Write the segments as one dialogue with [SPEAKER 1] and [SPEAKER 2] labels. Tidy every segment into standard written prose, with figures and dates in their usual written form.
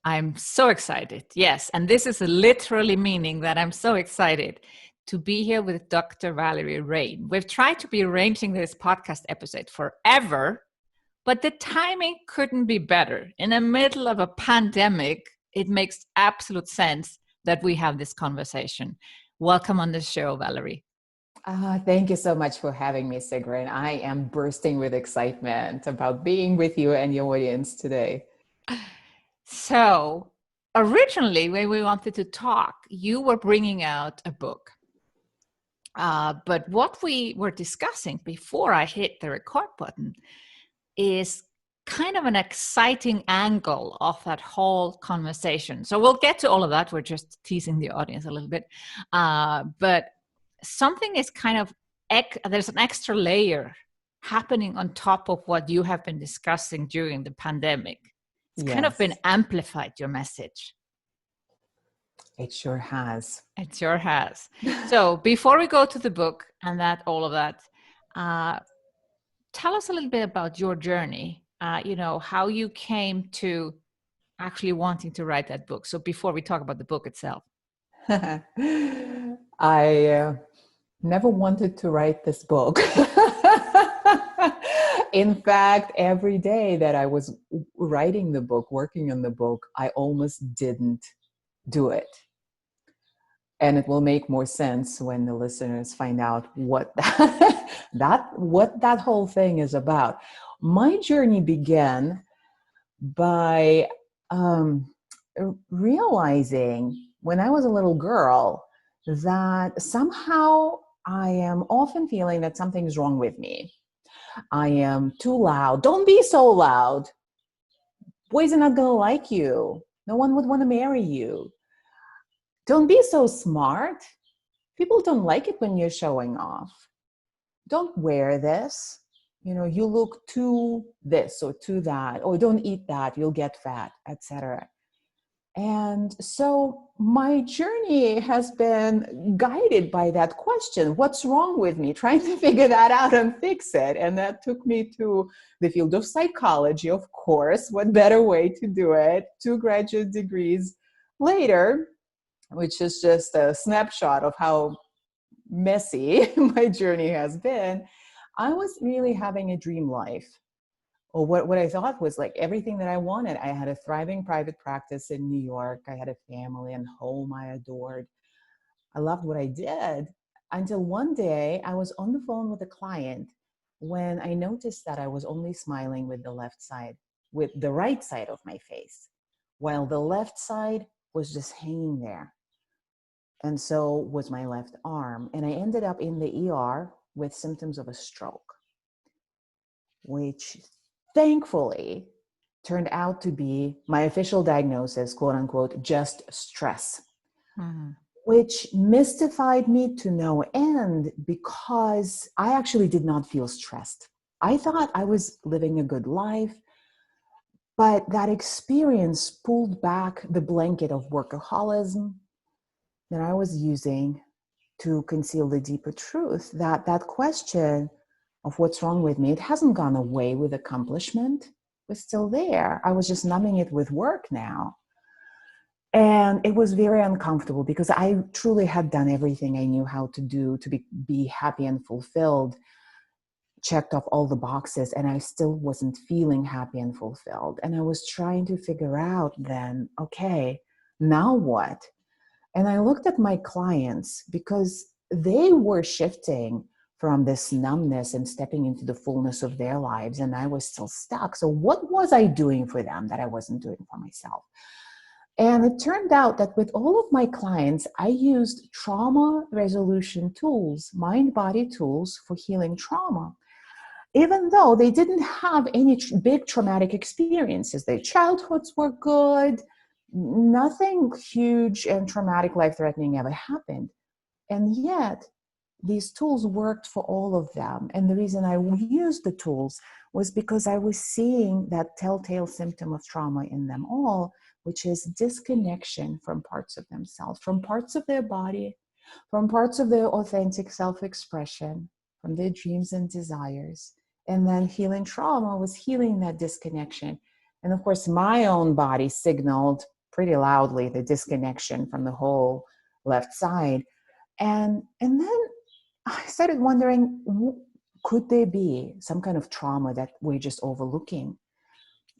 [SPEAKER 1] I'm so excited. Yes. And this is literally meaning that I'm so excited to be here with Dr. Valerie Rein. We've tried to be arranging this podcast episode forever, but the timing couldn't be better. In the middle of a pandemic, it makes absolute sense that we have this conversation. Welcome on the show, Valerie.
[SPEAKER 2] Thank you so much for having me, Sigrun. I am bursting with excitement about being with you and your audience today.
[SPEAKER 1] So, originally, when we wanted to talk, you were bringing out a book. But what we were discussing before I hit the record button is kind of an exciting angle of that whole conversation. So we'll get to all of that. We're just teasing the audience a little bit. But something is kind of, there's an extra layer happening on top of what you have been discussing during the pandemic. It's kind of been amplified, your message.
[SPEAKER 2] It sure has.
[SPEAKER 1] It sure has. So before we go to the book and all of that, tell us a little bit about your journey, how you came to actually wanting to write that book. So before we talk about the book itself.
[SPEAKER 2] I never wanted to write this book. In fact, every day that I was writing the book, working on the book, I almost didn't do it. And it will make more sense when the listeners find out what that whole thing is about. My journey began by realizing when I was a little girl that somehow I am often feeling that something's wrong with me. I am too loud. Don't be so loud. Boys are not going to like you. No one would want to marry you. Don't be so smart. People don't like it when you're showing off. Don't wear this. You look too this or too that, or don't eat that, you'll get fat, etc. And so my journey has been guided by that question. What's wrong with me? Trying to figure that out and fix it. And that took me to the field of psychology, of course. What better way to do it? 2 graduate degrees later, which is just a snapshot of how messy my journey has been. I was really having a dream life. Or what I thought was like everything that I wanted. I had a thriving private practice in New York. I had a family and home I adored. I loved what I did until one day I was on the phone with a client when I noticed that I was only smiling with the right side of my face, while the left side was just hanging there. And so was my left arm. And I ended up in the ER with symptoms of a stroke, which thankfully turned out to be my official diagnosis, quote unquote, just stress, which mystified me to no end because I actually did not feel stressed. I thought I was living a good life, but that experience pulled back the blanket of workaholism that I was using to conceal the deeper truth, that question of what's wrong with me, it hasn't gone away with accomplishment. It was still there. I was just numbing it with work now. And it was very uncomfortable because I truly had done everything I knew how to do to be happy and fulfilled, checked off all the boxes, and I still wasn't feeling happy and fulfilled. And I was trying to figure out then, okay, now what? And I looked at my clients because they were shifting from this numbness and stepping into the fullness of their lives, and I was still stuck. So what was I doing for them that I wasn't doing for myself? And it turned out that with all of my clients, I used trauma resolution tools, mind-body tools for healing trauma, even though they didn't have any big traumatic experiences. Their childhoods were good. Nothing huge and traumatic, life-threatening ever happened. And yet, these tools worked for all of them. And the reason I used the tools was because I was seeing that telltale symptom of trauma in them all, which is disconnection from parts of themselves, from parts of their body, from parts of their authentic self-expression, from their dreams and desires. And then healing trauma was healing that disconnection. And of course, my own body signaled, pretty loudly, the disconnection from the whole left side. And then I started wondering, could there be some kind of trauma that we're just overlooking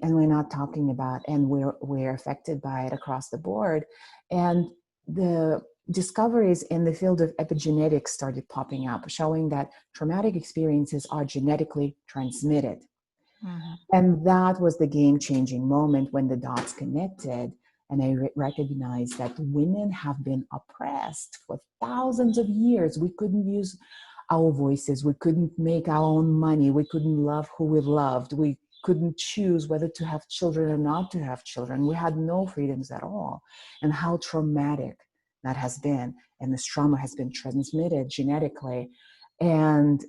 [SPEAKER 2] and we're not talking about, and we're affected by it across the board? And the discoveries in the field of epigenetics started popping up, showing that traumatic experiences are genetically transmitted.
[SPEAKER 1] Mm-hmm.
[SPEAKER 2] And that was the game-changing moment when the dots connected. And I recognized that women have been oppressed for thousands of years. We couldn't use our voices. We couldn't make our own money. We couldn't love who we loved. We couldn't choose whether to have children or not to have children. We had no freedoms at all. And how traumatic that has been. And this trauma has been transmitted genetically. And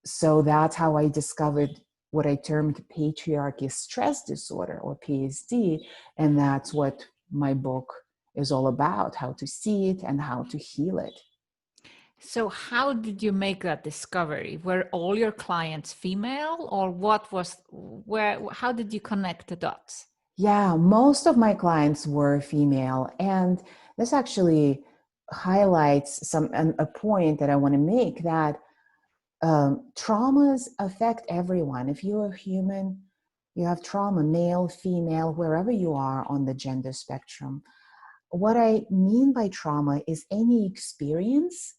[SPEAKER 2] so that's how I discovered what I termed Patriarchy Stress Disorder, or PSD. And that's what my book is all about, how to see it and how to heal it.
[SPEAKER 1] So how did you make that discovery? Were all your clients female, or how did you connect the dots?
[SPEAKER 2] Yeah, most of my clients were female. And this actually highlights a point that I want to make, that traumas affect everyone. If you're a human, you have trauma, male, female, wherever you are on the gender spectrum. What I mean by trauma is any experience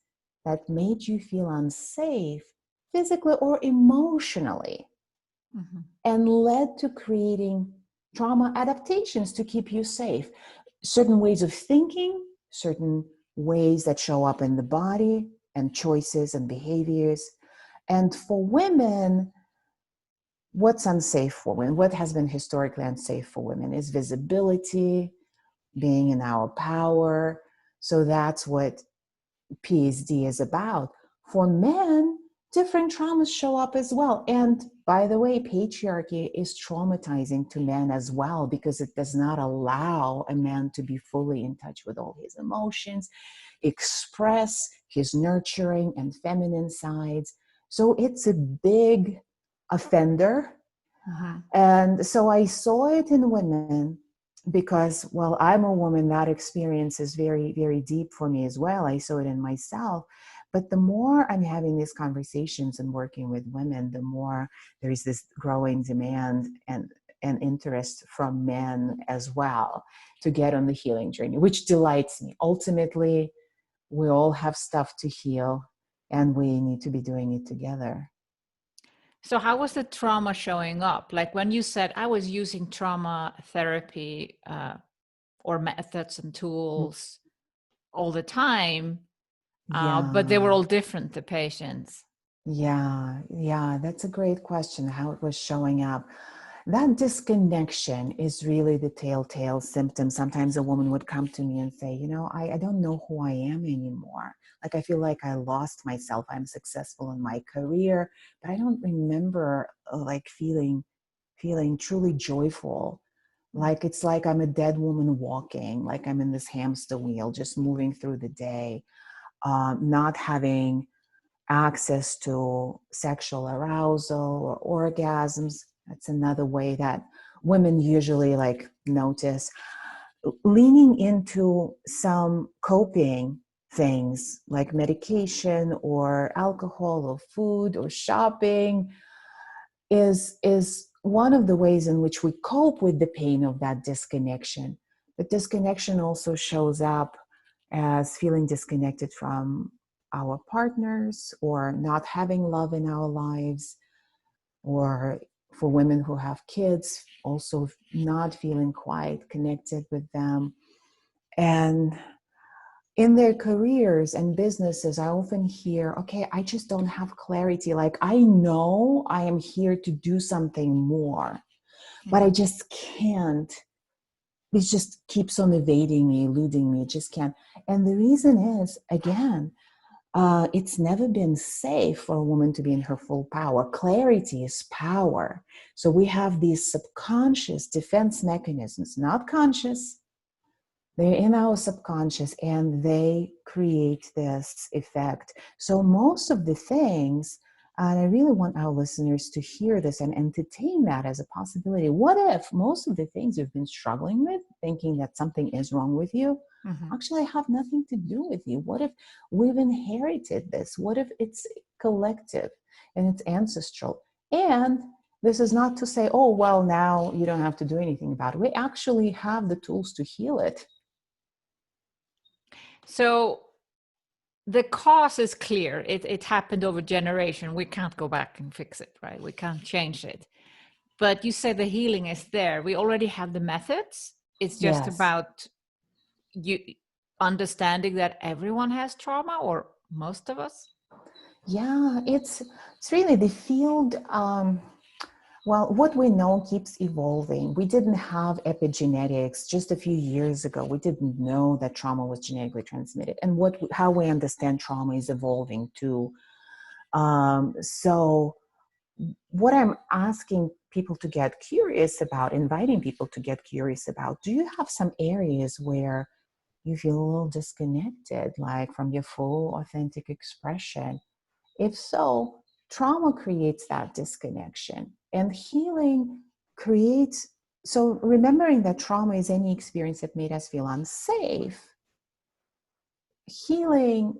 [SPEAKER 2] that made you feel unsafe, physically or emotionally,
[SPEAKER 1] Mm-hmm.
[SPEAKER 2] and led to creating trauma adaptations to keep you safe. Certain ways of thinking, certain ways that show up in the body, and choices and behaviors. And for women, what's unsafe for women, what has been historically unsafe for women, is visibility, being in our power. So that's what PSD is about. For men, different traumas show up as well. And by the way, patriarchy is traumatizing to men as well, because it does not allow a man to be fully in touch with all his emotions, express his nurturing and feminine sides. So it's a big offender.
[SPEAKER 1] Mm-hmm.
[SPEAKER 2] And so I saw it in women because, well, I'm a woman, that experience is very, very deep for me as well. I saw it in myself. But the more I'm having these conversations and working with women, the more there is this growing demand and interest from men as well to get on the healing journey, which delights me. Ultimately, we all have stuff to heal, and we need to be doing it together.
[SPEAKER 1] So how was the trauma showing up? Like when you said, I was using trauma therapy or methods and tools all the time, but they were
[SPEAKER 2] Yeah.
[SPEAKER 1] all different, the patients.
[SPEAKER 2] Yeah, that's a great question, how it was showing up. That disconnection is really the telltale symptom. Sometimes a woman would come to me and say, I don't know who I am anymore. Like, I feel like I lost myself. I'm successful in my career, but I don't remember like feeling truly joyful. Like, it's like I'm a dead woman walking, like I'm in this hamster wheel, just moving through the day, not having access to sexual arousal or orgasms. That's another way that women usually like notice. Leaning into some coping things like medication or alcohol or food or shopping is one of the ways in which we cope with the pain of that disconnection. But disconnection also shows up as feeling disconnected from our partners, or not having love in our lives, or for women who have kids, also not feeling quite connected with them. And in their careers and businesses, I often hear, okay, I just don't have clarity. Like, I know I am here to do something more, but I just can't. It just keeps on evading me, eluding me, just can't. And the reason is, again, it's never been safe for a woman to be in her full power. Clarity is power. So we have these subconscious defense mechanisms, not conscious. They're in our subconscious, and they create this effect. So most of the things And I really want our listeners to hear this and entertain that as a possibility. What if most of the things you've been struggling with, thinking that something is wrong with you,
[SPEAKER 1] Mhm.
[SPEAKER 2] actually have nothing to do with you? What if we've inherited this? What if it's collective and it's ancestral? And this is not to say, oh, well, now you don't have to do anything about it. We actually have the tools to heal it.
[SPEAKER 1] So the cause is clear. It happened over generation. We can't go back and fix it, right? We can't change it. But you say the healing is there. We already have the methods. It's just
[SPEAKER 2] Yes.
[SPEAKER 1] about you understanding that everyone has trauma, or most of us.
[SPEAKER 2] Yeah, it's really the field. Well, what we know keeps evolving. We didn't have epigenetics just a few years ago. We didn't know that trauma was genetically transmitted, and how we understand trauma is evolving too. So, what I'm asking people to get curious about, inviting people to get curious about, do you have some areas where you feel a little disconnected, like from your full authentic expression? If so, trauma creates that disconnection, and healing creates. So, remembering that trauma is any experience that made us feel unsafe, healing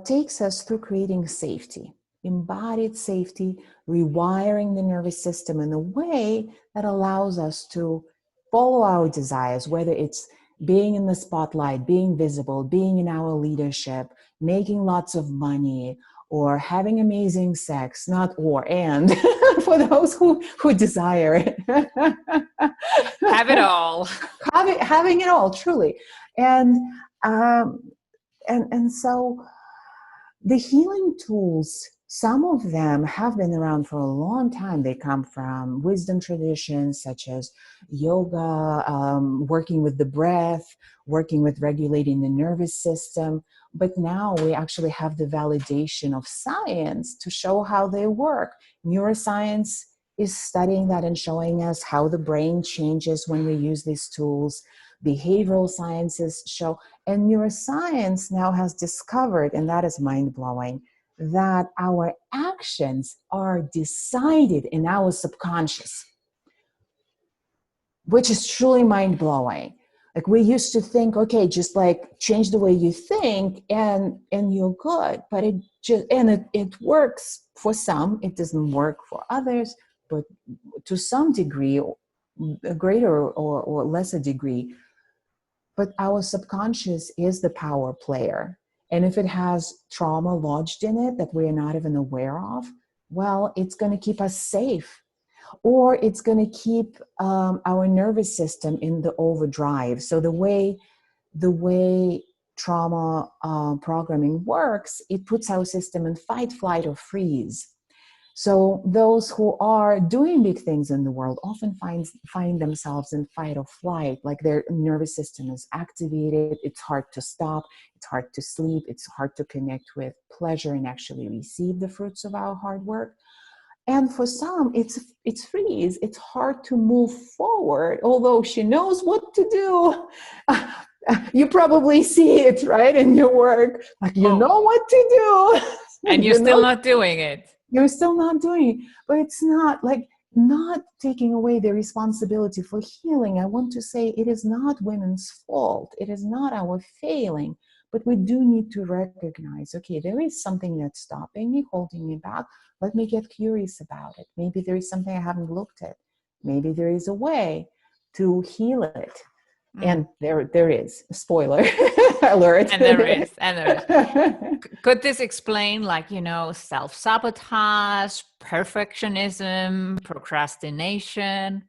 [SPEAKER 2] takes us through creating safety, embodied safety, rewiring the nervous system in a way that allows us to follow our desires, whether it's being in the spotlight, being visible, being in our leadership, making lots of money, or having amazing sex, not or, and for those who desire it.
[SPEAKER 1] Have it all.
[SPEAKER 2] Having it all, truly. And so the healing tools, some of them have been around for a long time. They come from wisdom traditions such as yoga, working with the breath, working with regulating the nervous system. But now we actually have the validation of science to show how they work. Neuroscience is studying that and showing us how the brain changes when we use these tools. Behavioral sciences show, and neuroscience now has discovered, and that is mind-blowing, that our actions are decided in our subconscious, which is truly mind-blowing. Like, we used to think, okay, just like change the way you think and you're good. But it works for some, it doesn't work for others, but to some degree, a greater or lesser degree. But our subconscious is the power player. And if it has trauma lodged in it that we're not even aware of, well, it's going to keep us safe, or it's going to keep our nervous system in the overdrive. So the way trauma programming works, it puts our system in fight, flight, or freeze. So those who are doing big things in the world often find themselves in fight or flight, like their nervous system is activated. It's hard to stop. It's hard to sleep. It's hard to connect with pleasure and actually receive the fruits of our hard work. And for some, it's freeze. It's hard to move forward, although she knows what to do. You probably see it, right, in your work. Like, you know what to do.
[SPEAKER 1] And you're still not doing it.
[SPEAKER 2] You're still not doing it. But it's not like not taking away the responsibility for healing. I want to say it is not women's fault. It is not our failing. But we do need to recognize, okay, there is something that's stopping me, holding me back. Let me get curious about it. Maybe there is something I haven't looked at. Maybe there is a way to heal it. And there is. Spoiler alert.
[SPEAKER 1] And there is. Could this explain, like, self-sabotage, perfectionism, procrastination?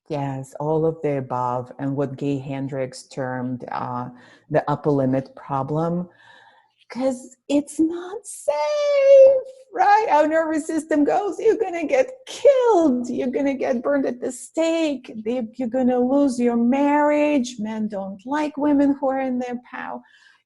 [SPEAKER 2] Yes, all of the above, and what Gay Hendricks termed the upper limit problem, because it's not safe, right? Our nervous system goes, you're going to get killed. You're going to get burned at the stake. You're going to lose your marriage. Men don't like women who are in their power.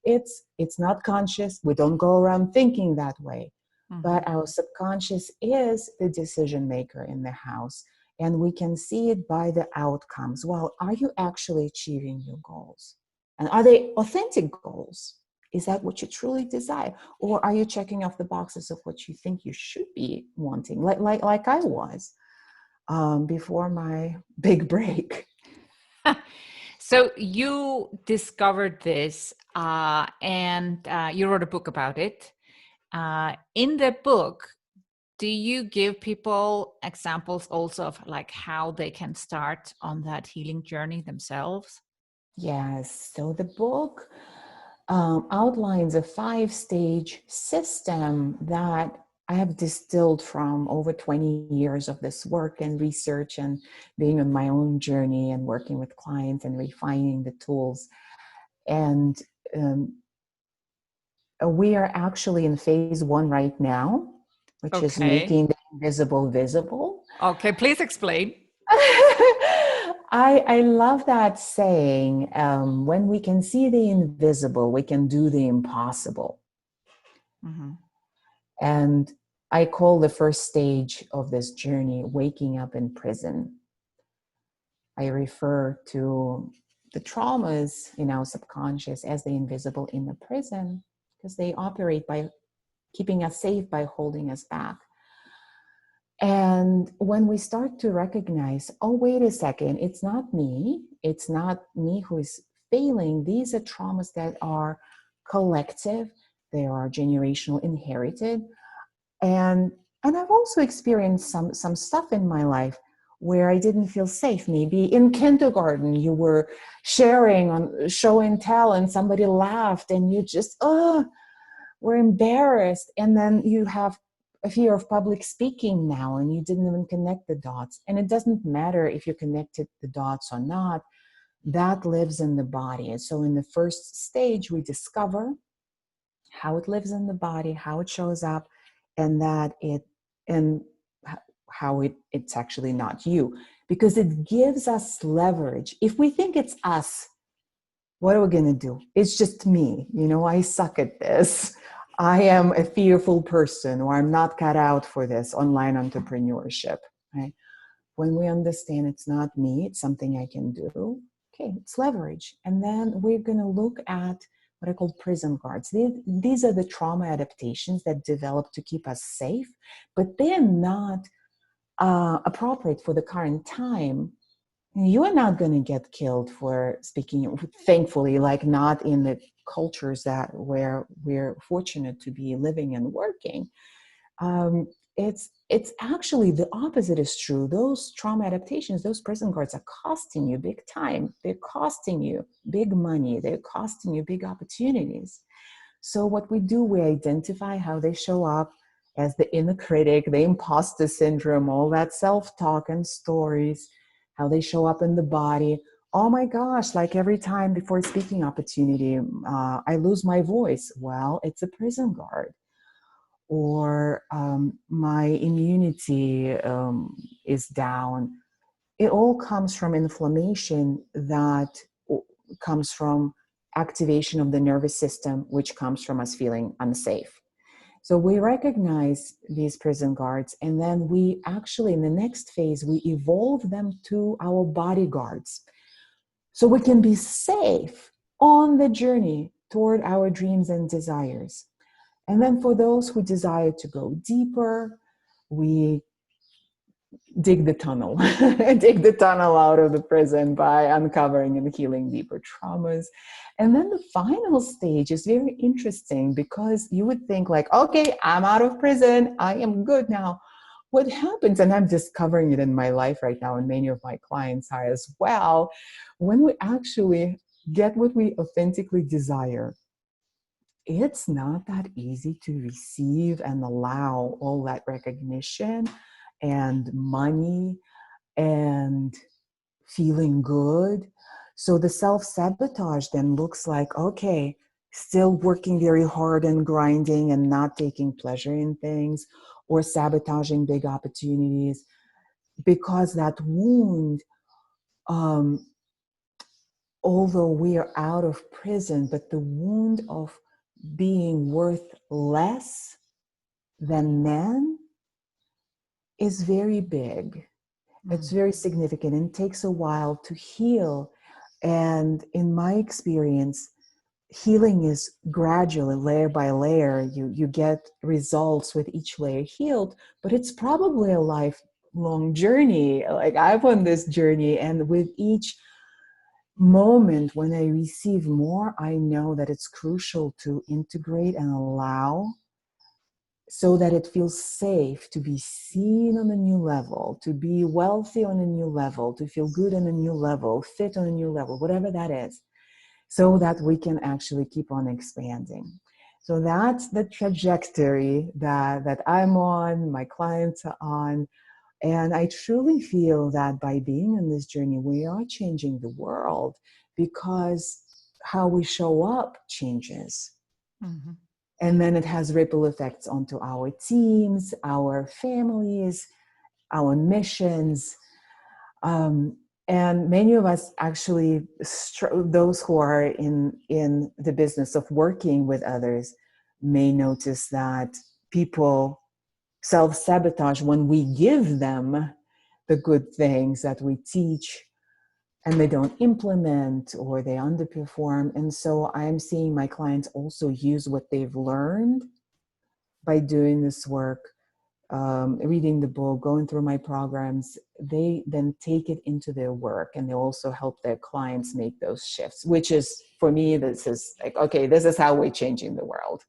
[SPEAKER 2] It's not conscious. We don't go around thinking that way. But our subconscious is the decision maker in the house. And we can see it by the outcomes. Well, are you actually achieving your goals? And are they authentic goals? Is that what you truly desire? Or are you checking off the boxes of what you think you should be wanting? Like I was before my big break.
[SPEAKER 1] So you discovered this and you wrote a book about it. In the book, do you give people examples also of like how they can start on that healing journey themselves?
[SPEAKER 2] Yes. So the book outlines a 5-stage system that I have distilled from over 20 years of this work and research and being on my own journey and working with clients and refining the tools. And um, we are actually in phase 1 right now, which is
[SPEAKER 1] Okay.
[SPEAKER 2] making the invisible visible.
[SPEAKER 1] Okay, please explain.
[SPEAKER 2] I love that saying. When we can see the invisible, we can do the impossible.
[SPEAKER 1] Mm-hmm.
[SPEAKER 2] And I call the first stage of this journey waking up in prison. I refer to the traumas in our subconscious as the invisible in the prison because they operate by keeping us safe, by holding us back. And when we start to recognize, oh, wait a second, it's not me who is failing. These are traumas that are collective, they are generational, inherited. And I've also experienced some stuff in my life where I didn't feel safe. Maybe in kindergarten you were sharing on show and tell and somebody laughed and you just were embarrassed, and then you have a fear of public speaking now and you didn't even connect the dots. And it doesn't matter if you connected the dots or not, that lives in the body. And so in the first stage we discover how it lives in the body, how it shows up, and that it and how it's actually not you, because it gives us leverage. If we think it's us, what are we going to do? It's just me. I suck at this. I am a fearful person, or I'm not cut out for this online entrepreneurship, right? When we understand it's not me, it's something I can do, okay, it's leverage. And then we're going to look at what I call prison guards. These are the trauma adaptations that develop to keep us safe, but they're not appropriate for the current time. You are not going to get killed for speaking, thankfully, like not in the cultures that where we're fortunate to be living and working. It's actually the opposite is true. Those trauma adaptations, those prison guards are costing you big time. They're costing you big money. They're costing you big opportunities. So what we do, we identify how they show up as the inner critic, the imposter syndrome, all that self-talk and stories, how they show up in the body. Oh my gosh, like every time before a speaking opportunity, I lose my voice. Well, it's a prison guard. Or my immunity is down. It all comes from inflammation that comes from activation of the nervous system, which comes from us feeling unsafe. So we recognize these prison guards, and then we actually, in the next phase, we evolve them to our bodyguards. So we can be safe on the journey toward our dreams and desires. And then for those who desire to go deeper, we dig the tunnel, dig the tunnel out of the prison by uncovering and healing deeper traumas. And then the final stage is very interesting because you would think like, okay, I'm out of prison. I am good now. What happens, and I'm discovering it in my life right now, and many of my clients are as well, when we actually get what we authentically desire, it's not that easy to receive and allow all that recognition and money and feeling good. So the self-sabotage then looks like, okay, still working very hard and grinding and not taking pleasure in things, or sabotaging big opportunities because that wound, although we are out of prison, but the wound of being worth less than men is very big. It's very significant and takes a while to heal. And in my experience, healing is gradually, layer by layer. You get results with each layer healed, but it's probably a lifelong journey. Like I've on this journey, and with each moment when I receive more, I know that it's crucial to integrate and allow, so that it feels safe to be seen on a new level, to be wealthy on a new level, to feel good on a new level, fit on a new level, whatever that is, so that we can actually keep on expanding. So that's the trajectory that I'm on, my clients are on. And I truly feel that by being on this journey, we are changing the world, because how we show up changes.
[SPEAKER 1] Mm-hmm.
[SPEAKER 2] And then it has ripple effects onto our teams, our families, our missions. And many of us actually, those who are in the business of working with others, may notice that people self-sabotage when we give them the good things that we teach, and they don't implement, or they underperform. And so I'm seeing my clients also use what they've learned by doing this work, reading the book, going through my programs. They then take it into their work, and they also help their clients make those shifts, which is, for me, this is like, okay, this is how we're changing the world.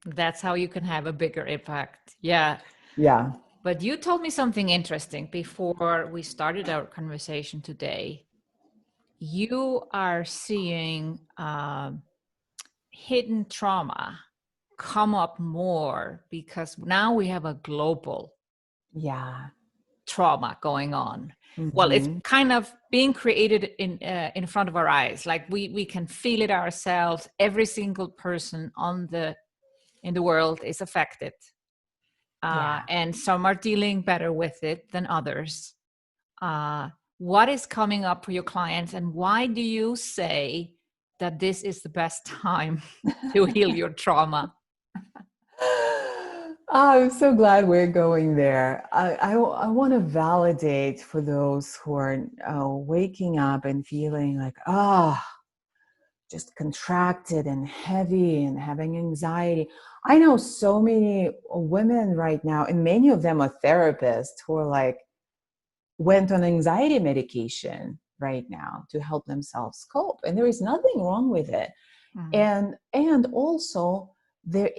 [SPEAKER 1] That's how you can have a bigger impact. Yeah.
[SPEAKER 2] Yeah.
[SPEAKER 1] But you told me something interesting before we started our conversation today. You are seeing hidden trauma come up more because now we have a global
[SPEAKER 2] Yeah.
[SPEAKER 1] trauma going on. Well, it's
[SPEAKER 2] Mm-hmm.
[SPEAKER 1] kind of being created in front of our eyes. Like we can feel it ourselves. Every single person in the world is affected,
[SPEAKER 2] Yeah.
[SPEAKER 1] and some are dealing better with it than others. What is coming up for your clients, and why do you say that this is the best time to heal your trauma?
[SPEAKER 2] I'm so glad we're going there. I want to validate for those who are waking up and feeling like, just contracted and heavy and having anxiety. I know so many women right now, and many of them are therapists, who are like, went on anxiety medication right now to help themselves cope. And there is nothing wrong with it.
[SPEAKER 1] Mm.
[SPEAKER 2] And also there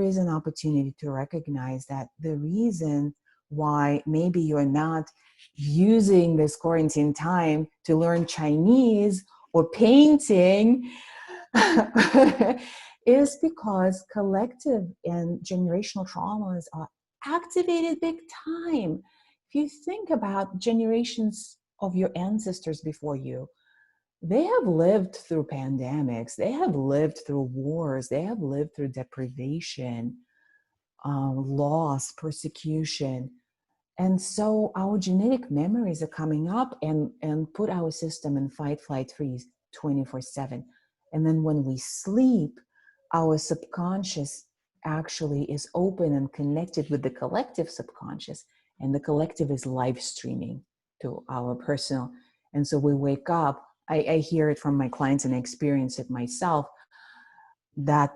[SPEAKER 2] is an opportunity to recognize that the reason why maybe you're not using this quarantine time to learn Chinese or painting is because collective and generational traumas are activated big time. If you think about generations of your ancestors before you, they have lived through pandemics, they have lived through wars, they have lived through deprivation, loss, persecution. And so our genetic memories are coming up and put our system in fight, flight, freeze 24/7. And then when we sleep, our subconscious actually is open and connected with the collective subconscious. And the collective is live streaming to our personal. And so we wake up, I hear it from my clients and I experience it myself, that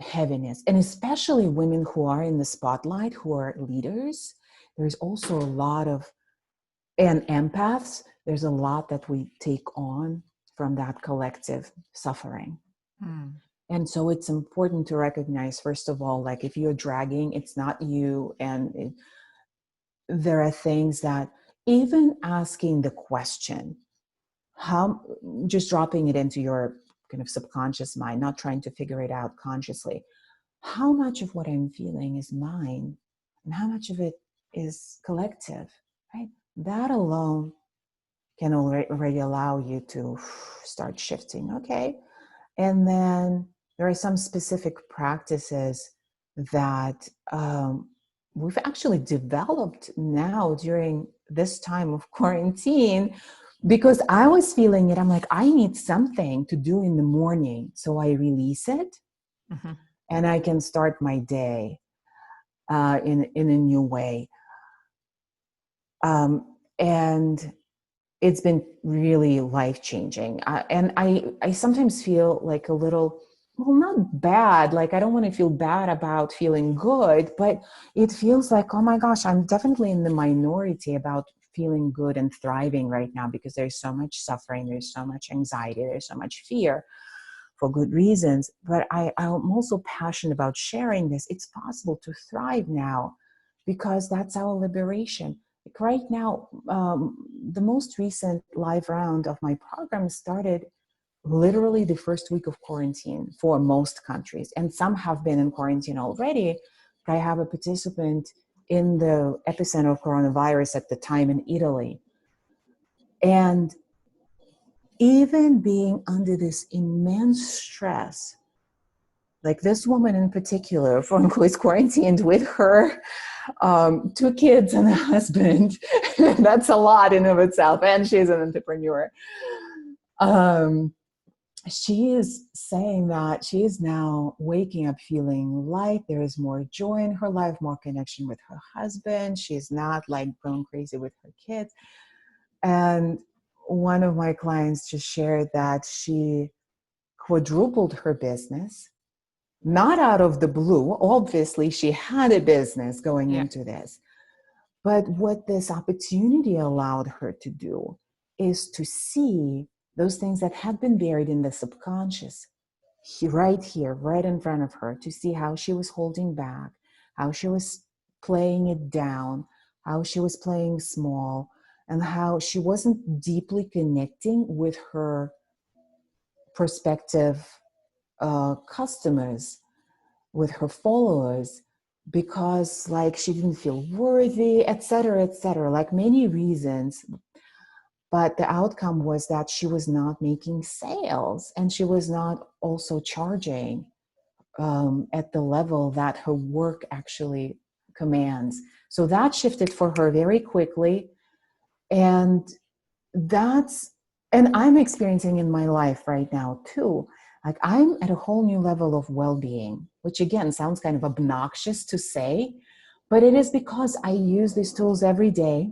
[SPEAKER 2] heaviness. And especially women who are in the spotlight, who are leaders, there's also a lot of, and empaths, there's a lot that we take on from that collective suffering.
[SPEAKER 1] Mm.
[SPEAKER 2] And so it's important to recognize, first of all, like if you're dragging, it's not you. And there are things that, even asking the question, how, just dropping it into your kind of subconscious mind, not trying to figure it out consciously. How much of what I'm feeling is mine and how much of it is collective, right? That alone can already allow you to start shifting. Okay. And then there are some specific practices that we've actually developed now during this time of quarantine, because I was feeling it. I'm like, I need something to do in the morning. So I release it,
[SPEAKER 1] Mm-hmm.
[SPEAKER 2] and I can start my day in a new way. And it's been really life-changing. And I sometimes feel like a little well, not bad. Like, I don't want to feel bad about feeling good, but it feels like, oh my gosh, I'm definitely in the minority about feeling good and thriving right now, because there's so much suffering, there's so much anxiety, there's so much fear for good reasons. But I'm also passionate about sharing this. It's possible to thrive now because that's our liberation. Like right now, the most recent live round of my program started literally the first week of quarantine for most countries, and some have been in quarantine already. I have a participant in the epicenter of coronavirus at the time in Italy. And even being under this immense stress, like this woman in particular, who is quarantined with her 2 kids and a husband, that's a lot in of itself, and she's an entrepreneur. Um, she is saying that she is now waking up feeling light. There is more joy in her life, more connection with her husband. She's not like going crazy with her kids. And one of my clients just shared that she quadrupled her business, not out of the blue. Obviously, she had a business going
[SPEAKER 1] Yeah.
[SPEAKER 2] into this. But what this opportunity allowed her to do is to see those things that had been buried in the subconscious right here, right in front of her, to see how she was holding back, how she was playing it down, how she was playing small, and how she wasn't deeply connecting with her prospective customers, with her followers, because like she didn't feel worthy, etc., like many reasons. But the outcome was that she was not making sales, and she was not also charging at the level that her work actually commands. So that shifted for her very quickly. And that's, and I'm experiencing in my life right now too. Like I'm at a whole new level of well-being, which again sounds kind of obnoxious to say, but it is because I use these tools every day.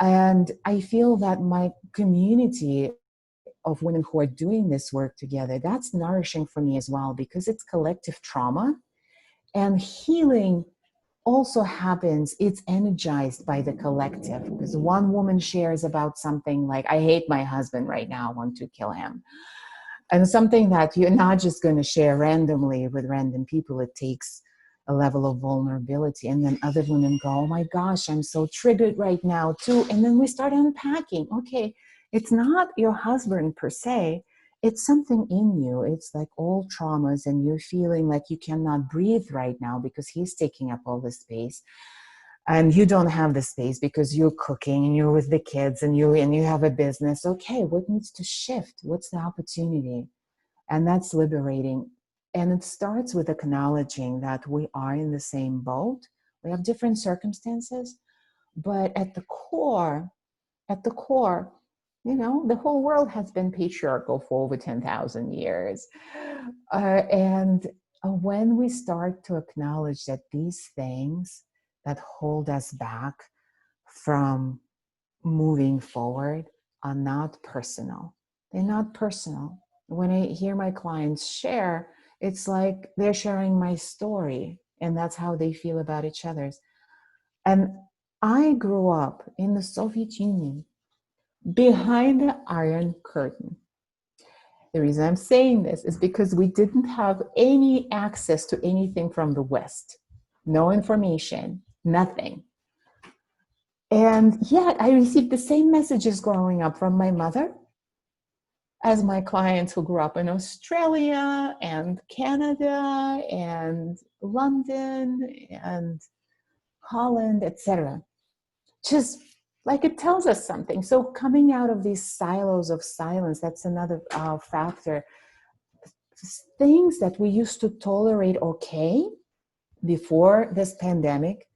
[SPEAKER 2] And I feel that my community of women who are doing this work together, that's nourishing for me as well, because it's collective trauma. And healing also happens, it's energized by the collective, because one woman shares about something like, I hate my husband right now, I want to kill him. And something that you're not just going to share randomly with random people. It takes a level of vulnerability. And then other women go, oh my gosh, I'm so triggered right now too. And then we start unpacking. Okay, it's not your husband per se. It's something in you. It's like all traumas, and you're feeling like you cannot breathe right now because he's taking up all the space. And you don't have the space because you're cooking and you're with the kids and you have a business. Okay, what needs to shift? What's the opportunity? And that's liberating. And it starts with acknowledging that we are in the same boat. We have different circumstances, but at the core, the whole world has been patriarchal for over 10,000 years. And when we start to acknowledge that these things that hold us back from moving forward are not personal. They're not personal. When I hear my clients share, it's like they're sharing my story, and that's how they feel about each other's. And I grew up in the Soviet Union behind the Iron Curtain. The reason I'm saying this is because we didn't have any access to anything from the West. No information, nothing. And yet I received the same messages growing up from my mother as my clients who grew up in Australia and Canada and London and Holland, etc. Just like it tells us something. So coming out of these silos of silence, that's another factor. Things that we used to tolerate okay before this pandemic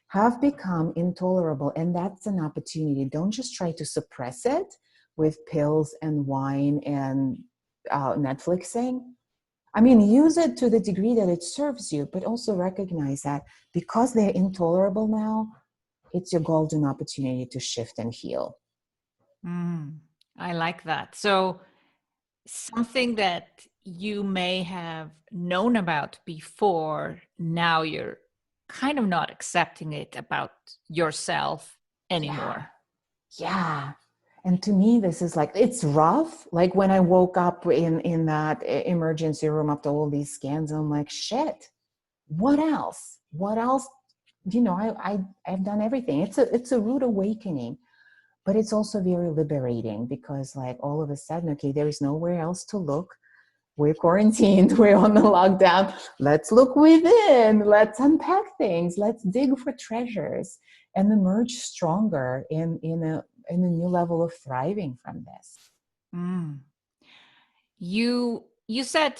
[SPEAKER 2] have become intolerable, and that's an opportunity. Don't just try to suppress it with pills and wine and Netflixing. I mean, use it to the degree that it serves you, but also recognize that because they're intolerable now, it's your golden opportunity to shift and heal.
[SPEAKER 1] I like that. So something that you may have known about before, now you're kind of not accepting it about yourself
[SPEAKER 2] Yeah.
[SPEAKER 1] anymore.
[SPEAKER 2] Yeah. And to me, this is like, it's rough. Like when I woke up in that emergency room after all these scans, I'm like, shit, what else? What else? You know, I've done everything. It's a rude awakening, but it's also very liberating because like all of a sudden, okay, there is nowhere else to look. We're quarantined, we're on the lockdown. Let's look within, let's unpack things, let's dig for treasures and emerge stronger in a new level of thriving from this.
[SPEAKER 1] Mm. You said,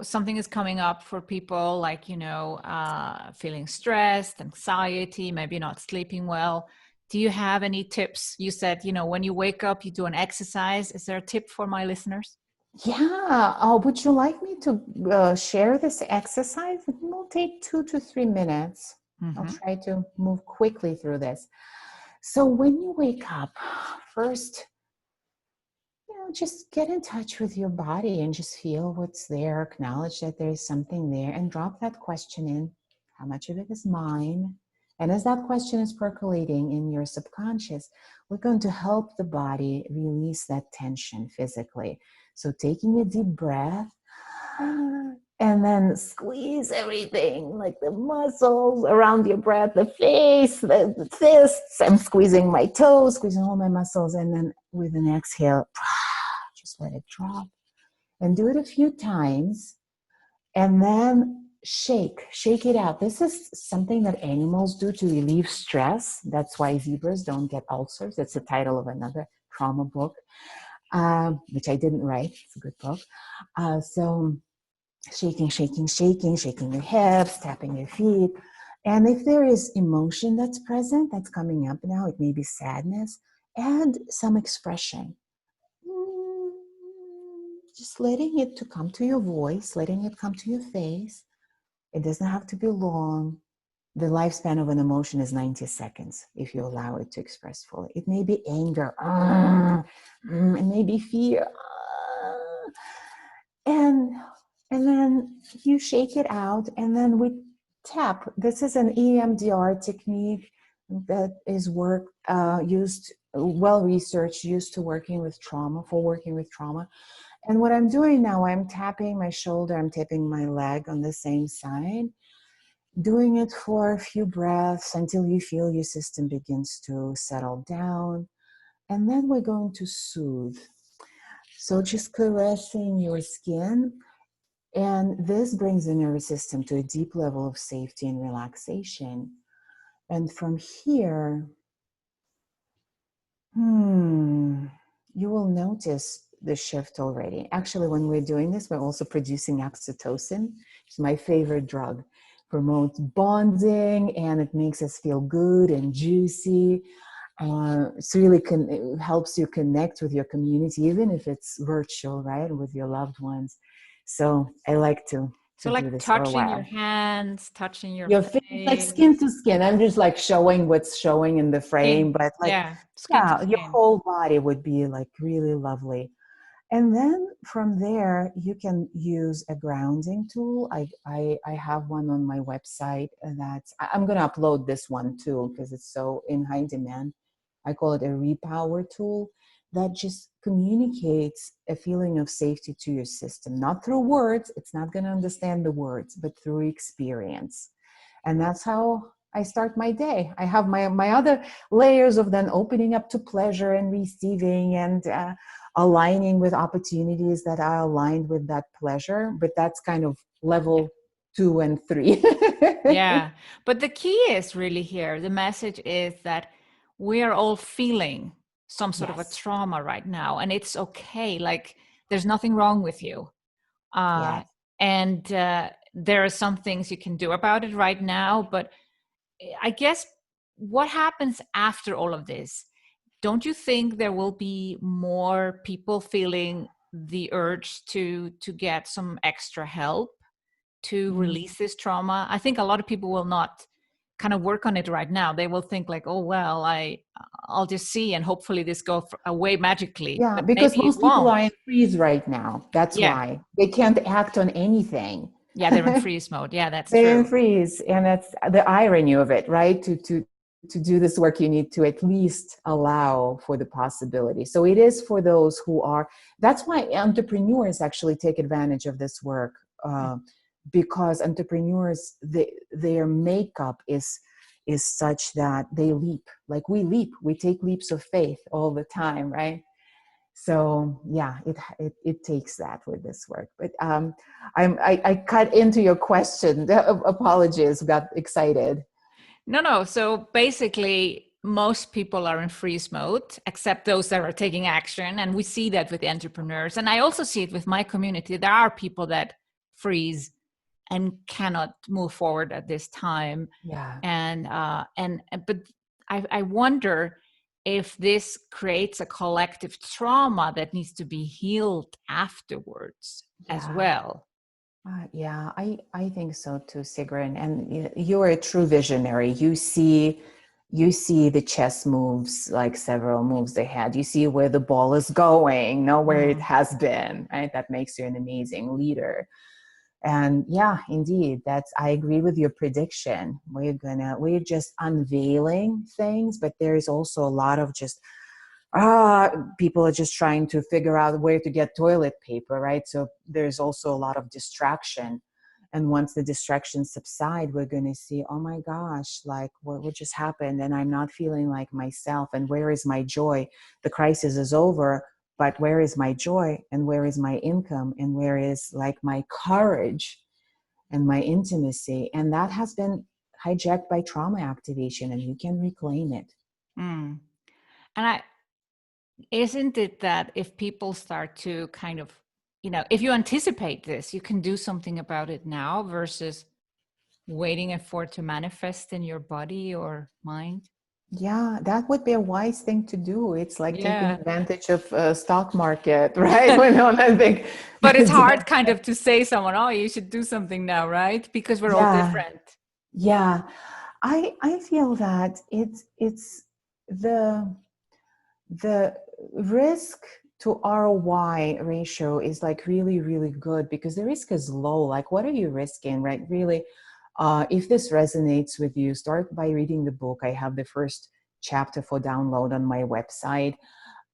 [SPEAKER 1] something is coming up for people like, feeling stressed, anxiety, maybe not sleeping well. Do you have any tips? You said, when you wake up, you do an exercise. Is there a tip for my listeners?
[SPEAKER 2] Yeah, would you like me to share this exercise? It will take 2 to 3 minutes. I'll
[SPEAKER 1] Mm-hmm.
[SPEAKER 2] try to move quickly through this. So when you wake up, first, just get in touch with your body and just feel what's there, acknowledge that there is something there, and drop that question in. How much of it is mine? And as that question is percolating in your subconscious, we're going to help the body release that tension physically. So taking a deep breath and then squeeze everything, like the muscles around your breath, the face, the fists. I'm squeezing my toes, squeezing all my muscles. And then with an exhale, just let it drop and do it a few times. And then shake it out. This is something that animals do to relieve stress. That's why zebras don't get ulcers. It's the title of another trauma book, which I didn't write. It's a good book. So shaking your hips, tapping your feet. And if there is emotion that's present, that's coming up now, it may be sadness, add some expression. Just letting it to come to your voice, letting it come to your face. It doesn't have to be long. The lifespan of an emotion is 90 seconds if you allow it to express fully. It may be anger, it may be fear, and then you shake it out, and then we tap. This is an EMDR technique that is used, well researched, used to working with trauma. And what I'm doing now, I'm tapping my shoulder, I'm tapping my leg on the same side, doing it for a few breaths until you feel your system begins to settle down. And then we're going to soothe. So just caressing your skin. And this brings the nervous system to a deep level of safety and relaxation. And from here, you will notice the shift already. Actually, when we're doing this, we're also producing oxytocin. It's my favorite drug. Promotes bonding, and it makes us feel good and juicy. It's really it helps you connect with your community, even if it's virtual, right, with your loved ones. So I like to
[SPEAKER 1] So
[SPEAKER 2] do
[SPEAKER 1] like
[SPEAKER 2] this for a
[SPEAKER 1] touching your
[SPEAKER 2] while.
[SPEAKER 1] hands, touching your
[SPEAKER 2] Your face, like
[SPEAKER 1] face.
[SPEAKER 2] skin to skin. I'm just like showing what's showing in the frame, but like,
[SPEAKER 1] Yeah, skin to
[SPEAKER 2] yeah, your
[SPEAKER 1] skin.
[SPEAKER 2] whole body would be like really lovely. And then from there, you can use a grounding tool. I have one on my website I'm going to upload this one too, because it's so in high demand. I call it a repower tool that just communicates a feeling of safety to your system, not through words. It's not going to understand the words, but through experience. And that's how I start my day. I have my other layers of then opening up to pleasure and receiving and aligning with opportunities that are aligned with that pleasure. But that's kind of level 2 and 3.
[SPEAKER 1] Yeah. But the key is really here, the message is that we are all feeling some sort of a
[SPEAKER 2] Yes.
[SPEAKER 1] trauma right now, and it's okay. Like there's nothing wrong with you.
[SPEAKER 2] Yes.
[SPEAKER 1] And there are some things you can do about it right now. But I guess what happens after all of this? Don't you think there will be more people feeling the urge to get some extra help to
[SPEAKER 2] Mm.
[SPEAKER 1] release this trauma? I think a lot of people will not kind of work on it right now, they will think like, oh, well, I'll just see, and hopefully this go away magically.
[SPEAKER 2] Yeah,
[SPEAKER 1] But
[SPEAKER 2] because
[SPEAKER 1] maybe it
[SPEAKER 2] most people
[SPEAKER 1] won't.
[SPEAKER 2] are in freeze right now. That's
[SPEAKER 1] Yeah.
[SPEAKER 2] why they can't act on anything.
[SPEAKER 1] Yeah, they're in freeze mode. Yeah, that's
[SPEAKER 2] They're in
[SPEAKER 1] true.
[SPEAKER 2] freeze, and that's the irony of it, right? To do this work, you need to at least allow for the possibility. So it is for those who are. That's why entrepreneurs actually take advantage of this work, because entrepreneurs, their makeup is such that they leap. Like we leap, we take leaps of faith all the time, right? So yeah, it takes that with this work. But I cut into your question. Apologies, got excited.
[SPEAKER 1] No. So basically, most people are in freeze mode, except those that are taking action. And we see that with entrepreneurs. And I also see it with my community. There are people that freeze and cannot move forward at this time.
[SPEAKER 2] Yeah.
[SPEAKER 1] But I wonder if this creates a collective trauma that needs to be healed afterwards as
[SPEAKER 2] Yeah.
[SPEAKER 1] well.
[SPEAKER 2] Yeah, I think so too, Sigrun. And you're a true visionary. You see the chess moves, like several moves ahead. You see where the ball is going, not where it has been, right? That makes you an amazing leader. And yeah, indeed, I agree with your prediction. We're just unveiling things, but there is also a lot of just people are just trying to figure out where to get toilet paper, right? So there's also a lot of distraction. And once the distractions subside, we're going to see, oh my gosh, like what just happened? And I'm not feeling like myself. And where is my joy? The crisis is over, but where is my joy? And where is my income? And where is like my courage and my intimacy? And that has been hijacked by trauma activation, and you can reclaim it.
[SPEAKER 1] Mm. And isn't it that if people start to kind of, if you anticipate this, you can do something about it now versus waiting for it to manifest in your body or mind?
[SPEAKER 2] Yeah, that would be a wise thing to do. It's like taking
[SPEAKER 1] Yeah.
[SPEAKER 2] advantage of stock market, right? When I think,
[SPEAKER 1] But it's hard kind of to say someone, oh, you should do something now, right? Because we're all
[SPEAKER 2] yeah,
[SPEAKER 1] different.
[SPEAKER 2] yeah. I feel that it's the the risk to ROI ratio is like really, really good because the risk is low. Like, what are you risking, right? Really, if this resonates with you, start by reading the book. I have the first chapter for download on my website,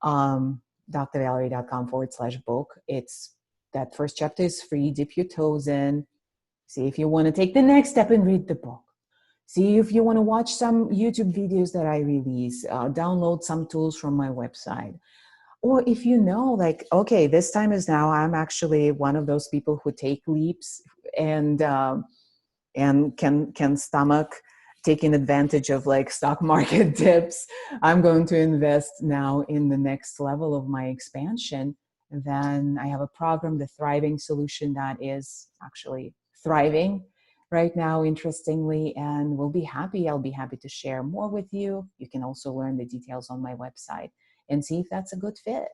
[SPEAKER 2] drvalerie.com/book. It's that first chapter is free. Dip your toes in. See if you want to take the next step and read the book. See if you want to watch some YouTube videos that I release, download some tools from my website. Or if you know, like, okay, this time is now, I'm actually one of those people who take leaps and can stomach taking advantage of like stock market dips. I'm going to invest now in the next level of my expansion. And then I have a program, the Thriving Solution, that is actually thriving right now, interestingly, and I'll be happy to share more with you. You can also learn the details on my website and see if that's a good fit.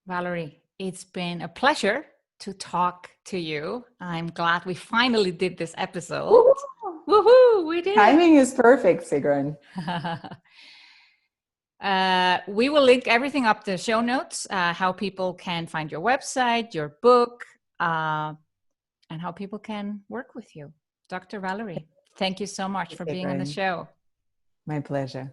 [SPEAKER 1] Valerie, it's been a pleasure to talk to you. I'm glad we finally did this episode.
[SPEAKER 2] Woo-hoo!
[SPEAKER 1] Woohoo, we did it.
[SPEAKER 2] Timing is perfect, Sigrun.
[SPEAKER 1] We will link everything up to the show notes, how people can find your website, your book, and how people can work with you. Dr. Valerie, thank you so much for being on the show.
[SPEAKER 2] My pleasure.